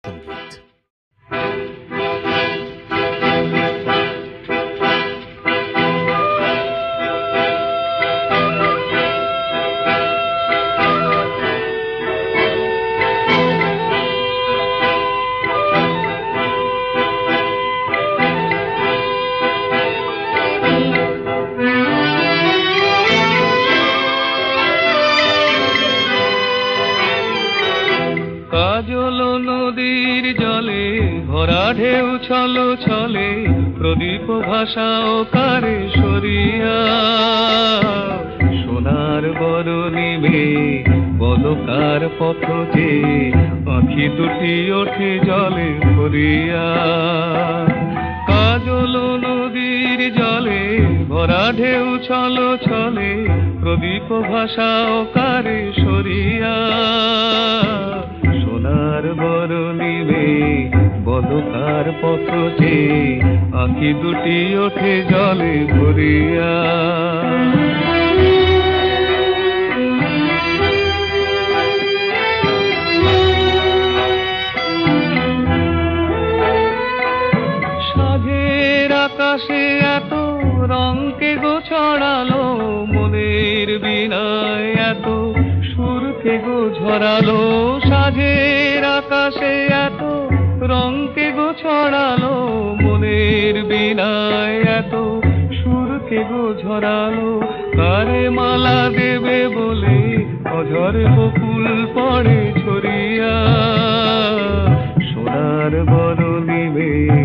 সঙ্গীত। কাজল নদীর জলে ভরা ঢেউ ছলো ছলে প্রদীপ ভাষা ও কারে সরিয়া সোনার বরণী মেয়ে বলকার পথ যে আঁখি দুটি ওঠে জলে ভরিয়া। কাজল নদীর জলে ভরা ঢেউ ছলো ছলে প্রদীপ ভাষা ও কারে সরিয়া সোনার বরণী মেয়ে বলকার পথ যে আঁখি দুটি ওঠে জলে ভরিয়া। সাঁঝের আকাশে এত রঙকে গো ছড়ালো মনের বিনায় এত সুরকে গো ঝরালো। সাঁঝের আকাশে এত রঙকে গো ছড়ালো মনের বিনায় এত সুরকে গো ঝরালো। কারে মালা দেবে বলে অঝরে বকুল পড়ে ছড়িয়া সোনার বরণী মেয়ে